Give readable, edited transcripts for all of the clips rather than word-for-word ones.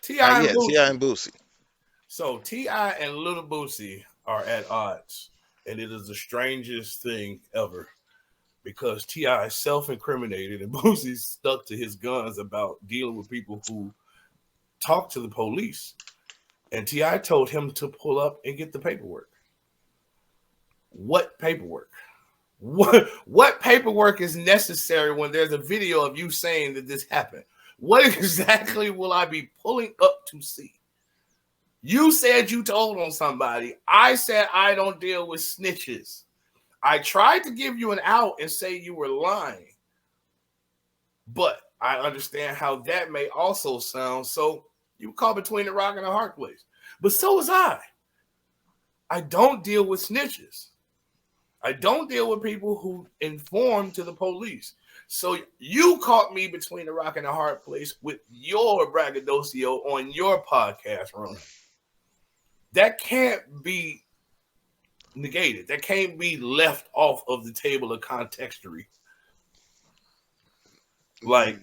T.I. and Yeah, T.I. Boosie. and Boosie. So T.I. and Little Boosie are at odds, and it is the strangest thing ever because T.I. is self-incriminated and Boosie stuck to his guns about dealing with people who talk to the police. And T.I. told him to pull up and get the paperwork. What paperwork? What paperwork is necessary when there's a video of you saying that this happened? What exactly will I be pulling up to see? You said you told on somebody. I said I don't deal with snitches. I tried to give you an out and say you were lying. But I understand how that may also sound. So you caught between the rock and the hard place. But so was I. I don't deal with snitches. I don't deal with people who inform to the police. So you caught me between the rock and the hard place with your braggadocio on your podcast, Rona. That can't be negated. That can't be left off of the table of contextury. Like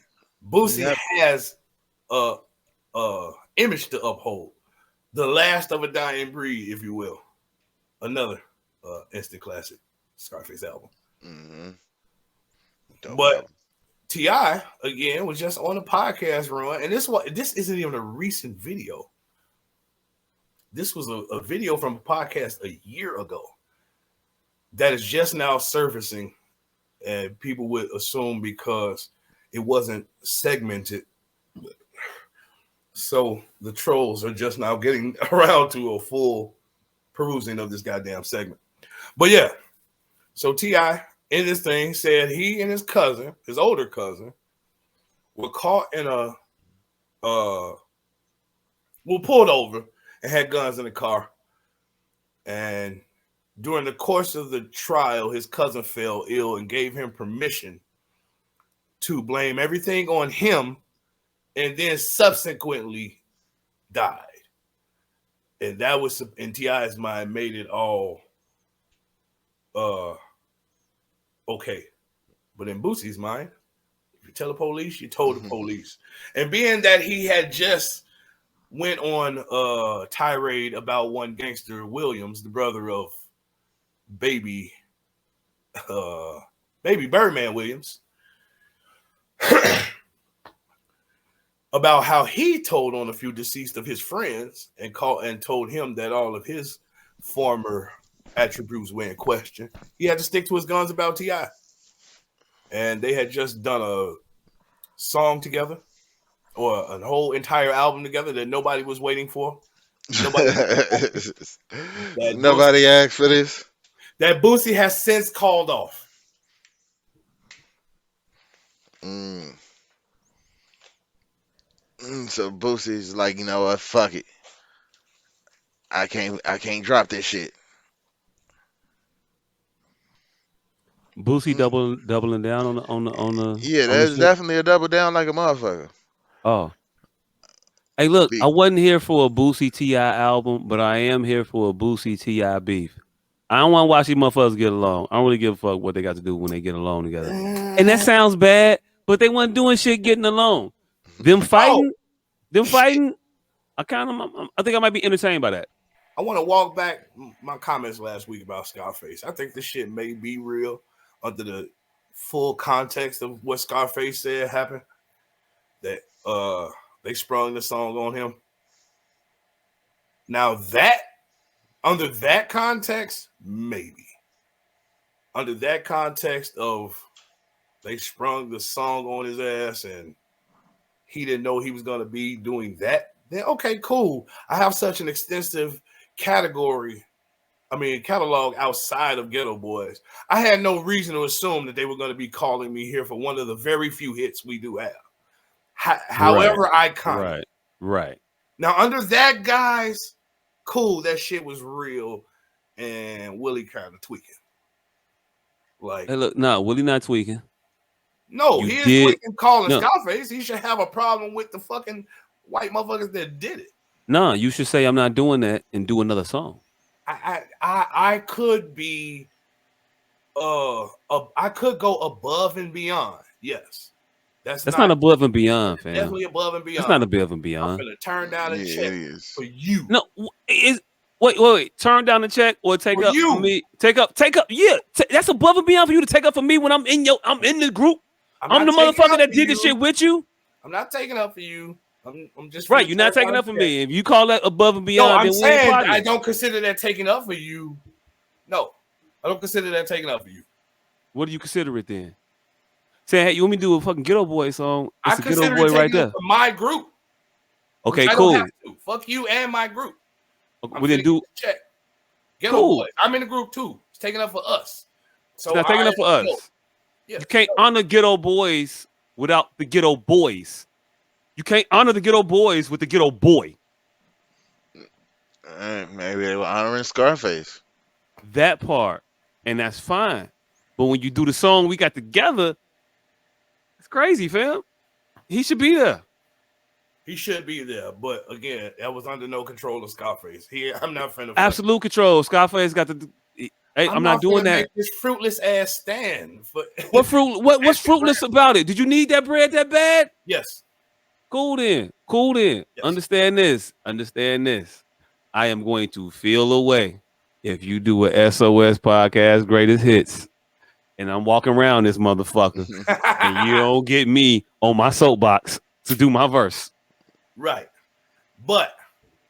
Boosie has a image to uphold. The last of a dying breed, if you will. Another instant classic Scarface album. But T.I. again was just on a podcast run, and this isn't even a recent video. This was a video from a podcast a year ago that is just now surfacing, and people would assume because it wasn't segmented. So the trolls are just now getting around to a full perusing of this goddamn segment. But yeah, so T.I. in this thing said he and his cousin, his older cousin, were caught in were pulled over and had guns in the car. And during the course of the trial, his cousin fell ill and gave him permission to blame everything on him and then subsequently died. And that was, in T.I.'s mind, made it all okay. But in Boosie's mind, if you tell the police, you told the police. And being that he had just went on a tirade about one gangster Williams, the brother of baby Birdman Williams, about how he told on a few deceased of his friends and told him that all of his former attributes were in question. He had to stick to his guns about T.I. And they had just done a song together or a whole entire album together that nobody was waiting for. Nobody asked for this. That Boosie has since called off. So Boosie's like, you know what? Fuck it. I can't drop this shit. Boosie doubling down on the Yeah, on the there's shit. definitely a double down like a motherfucker. Oh, hey, look, I wasn't here for a Boosie T.I. album, but I am here for a Boosie T.I. beef. I don't want to watch these motherfuckers get along. I don't really give a fuck what they got to do when they get along together. And that sounds bad, but they wasn't doing shit getting along. Them fighting. I think I might be entertained by that. I want to walk back my comments last week about Scarface. I think this shit may be real under the full context of what Scarface said happened. That they sprung the song on him. Now that, under that context, maybe. Under that context of they sprung the song on his ass and he didn't know he was going to be doing that, then okay, cool. I have such an extensive catalog outside of Ghetto Boys. I had no reason to assume that they were going to be calling me here for one of the very few hits we do have. However iconic. Right. Now, under that, guys, cool, that shit was real, and Willie kind of tweaking. Like, hey, look, no, Willie not tweaking. No, he is tweaking calling Scarface. He should have a problem with the fucking white motherfuckers that did it. No, you should say I'm not doing that and do another song. I could be I could go above and beyond, yes. That's not above and beyond, fam. Definitely above and beyond. It's not above and I'm beyond. gonna turn down a check for you. No, wait. Turn down the check or take For up you. for me. Take up. Yeah, that's above and beyond for you to take up for me when I'm in the group. I'm the motherfucker that did this shit with you. I'm not taking up for you. I'm just right. You're not taking up for me. If you call that above and beyond, no, I'm then saying I don't consider that taking up for you. No, I don't consider that taking up for you. What do you consider it then? Say, hey, you want me to do a fucking Ghetto Boy song? It's I a Ghetto Boy right there. For my group. Okay, cool. Fuck you and my group. We didn't do check. Ghetto Boy. I'm in the group too. It's taking up for us. So it's not taking up for us. Yeah, you can't honor Ghetto Boys without the Ghetto Boys. You can't honor the Ghetto Boys with the Ghetto Boy. Maybe they were honoring Scarface. That part, and that's fine. But when you do the song we got together, it's crazy, fam. He should be there. He should be there, but again, that was under no control of Scarface. I'm not finna. Absolute control. Scarface got the. Hey, I'm not doing that. This fruitless ass stand. What fruit? What's fruitless about it? Did you need that bread that bad? Yes. Cool then. Yes. Understand this. I am going to feel away if you do a SOS podcast greatest hits, and I'm walking around this motherfucker, and you don't get me on my soapbox to do my verse. Right. But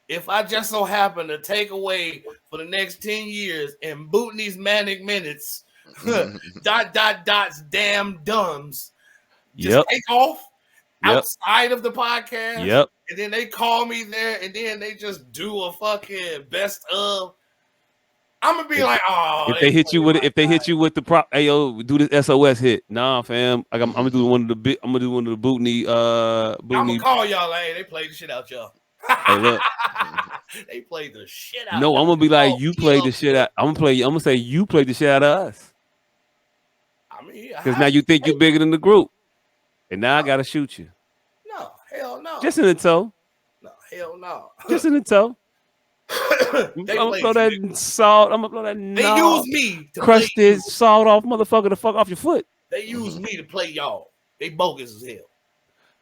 if I just so happen to take away for the next 10 years and booting these manic minutes, ... damn dumbs, just take off outside of the podcast. And then they call me there and then they just do a fucking best of. I'm gonna be if they hit you with it, if they hit you with the prop, hey yo, do this SOS hit. Nah, fam. I'm gonna do one of the Bootney. I'm gonna call y'all. Hey, they played the shit out y'all. Hey, look. They played the shit out. No, I'm gonna be like, you played the shit out. I'm gonna say you played the shit out of us. I mean, because now you think you're bigger than the group, and now I gotta shoot you. No, hell no. Just in the toe. No, hell no. Just in the toe. I'm gonna throw that salt. I'm gonna throw that. They use me to crush this salt off, motherfucker, the fuck off your foot. They use me to play y'all. They bogus as hell.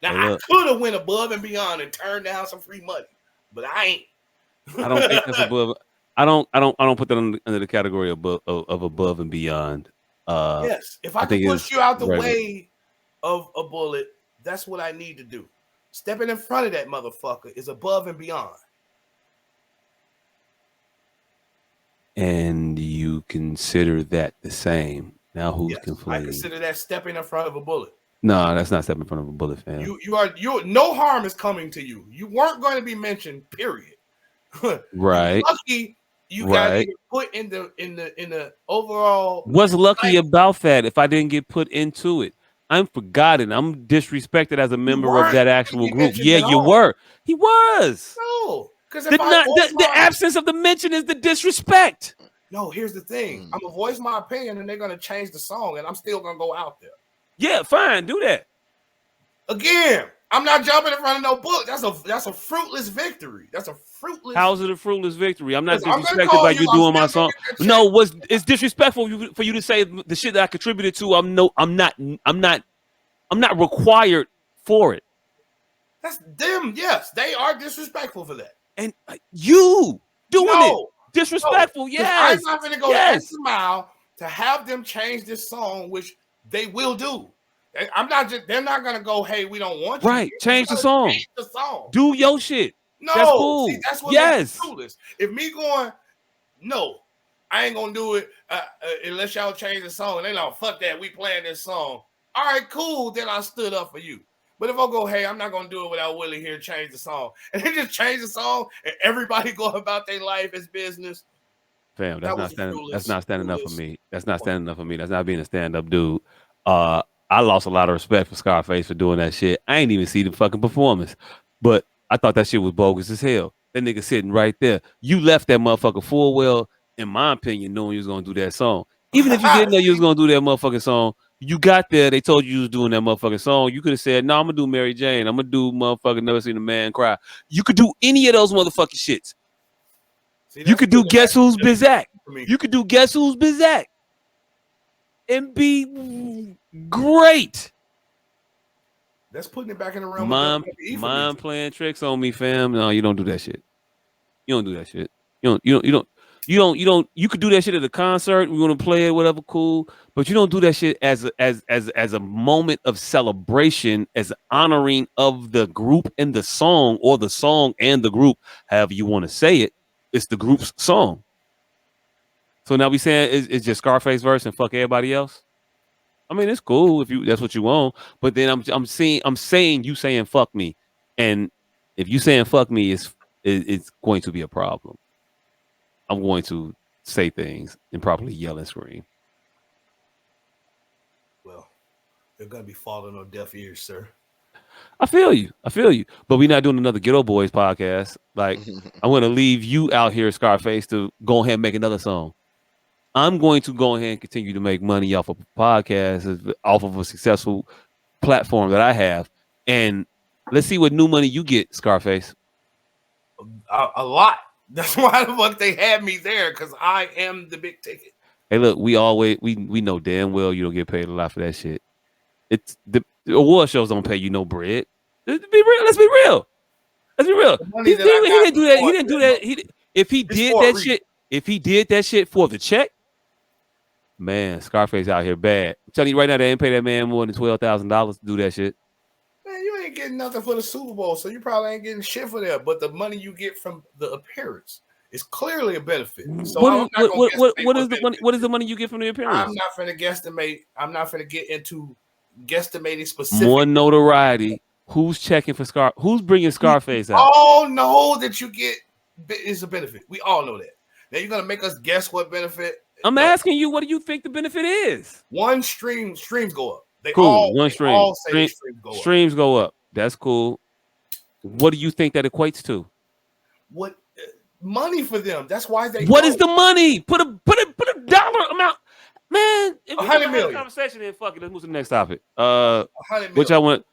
Now I could have went above and beyond and turned down some free money, but I ain't. I don't think that's above. I don't put that under the category of above and beyond. Yes, if I can push you out the way of a bullet, that's what I need to do. Stepping in front of that motherfucker is above and beyond. And you consider that the same. Now who's conflating? I consider that stepping in front of a bullet. No, that's not stepping in front of a bullet, fam. You no harm is coming to you. You weren't going to be mentioned, period. Right. Lucky you got put in the overall. What's lucky about that if I didn't get put into it? I'm forgotten. I'm disrespected as a member of that actual group. Yeah, you were. He was. No. The absence of the mention is the disrespect. No, here's the thing. I'm gonna voice my opinion, and they're gonna change the song, and I'm still gonna go out there. Yeah, fine, do that. Again, I'm not jumping in front of no book. That's a fruitless victory. That's a fruitless. How's it a fruitless victory? I'm not disrespected by you doing my song. No, it's disrespectful for you to say the shit that I contributed to. I'm not required for it. That's them. Yes, they are disrespectful for that. And you doing it disrespectful. Yes, I'm not going to go extra mile to have them change this song, which they will do. They're not going to go, hey, we don't want you. Right, change the song. Change the song. Do your shit. No, that's cool. See, that's what makes it clueless. If me going, no, I ain't gonna do it unless y'all change the song. And they like, fuck that, we playing this song. All right, cool. Then I stood up for you. But if I go, hey, I'm not gonna do it without Willie here change the song, and they just change the song, and everybody go about their life as business. Fam, that's not standing up for me. That's not standing up for me. That's not being a stand-up dude. I lost a lot of respect for Scarface for doing that shit. I ain't even see the fucking performance, but I thought that shit was bogus as hell. That nigga sitting right there. You left that motherfucker full well, in my opinion, knowing you was gonna do that song. Even if you didn't know you was gonna do that motherfucking song, you got there, they told you was doing that motherfucking song. You could have said, no, I'm gonna do Mary Jane. I'm gonna do motherfucking Never Seen a Man Cry. You could do any of those motherfucking shits. You could do Guess Who's Bizak. You could do Guess Who's Bizak. And be great. That's putting it back in the realm Mind of WWE for me. playing tricks on me, fam. No, you don't do that shit. You don't do that shit. You could do that shit at a concert. We want to play it, whatever, cool. But you don't do that shit as a moment of celebration, as honoring of the group and the song, or the song and the group, however you want to say it. It's the group's song. So now we saying it's just Scarface verse and fuck everybody else. I mean, it's cool if that's what you want. But then I'm saying you saying fuck me, and if you saying fuck me, it's going to be a problem. I'm going to say things and probably yell and scream. Well, they're going to be falling on deaf ears, sir. I feel you. But we're not doing another Ghetto Boys podcast. Like, I'm going to leave you out here, Scarface, to go ahead and make another song. I'm going to go ahead and continue to make money off of podcasts, off of a successful platform that I have. And let's see what new money you get, Scarface. A lot. That's why the fuck they had me there, because I am the big ticket. Hey, look, we know damn well you don't get paid a lot for that shit. It's the award shows don't pay you no bread. Let's be real. Let's be real. He didn't do that. If he did that shit for the check, man, Scarface out here bad. I'm telling you right now, they ain't pay that man more than $12,000 to do that shit. Man, you ain't getting nothing for the Super Bowl, so you probably ain't getting shit for that. But the money you get from the appearance is clearly a benefit. So what is the money you get from the appearance? I'm not finna guesstimate. I'm not finna get into guesstimating specific. More notoriety. Who's checking for Scar? Who's bringing Scarface out? We all know that you get is a benefit. We all know that. Now you're gonna make us guess what benefit. I'm asking you, what do you think the benefit is? One streams go up. Streams go up. That's cool. What do you think that equates to? What money for them? That's why they. What is the money? Put a dollar amount, man. If we have a conversation, then fuck it. Let's move to the next topic. 100 million. Which I want.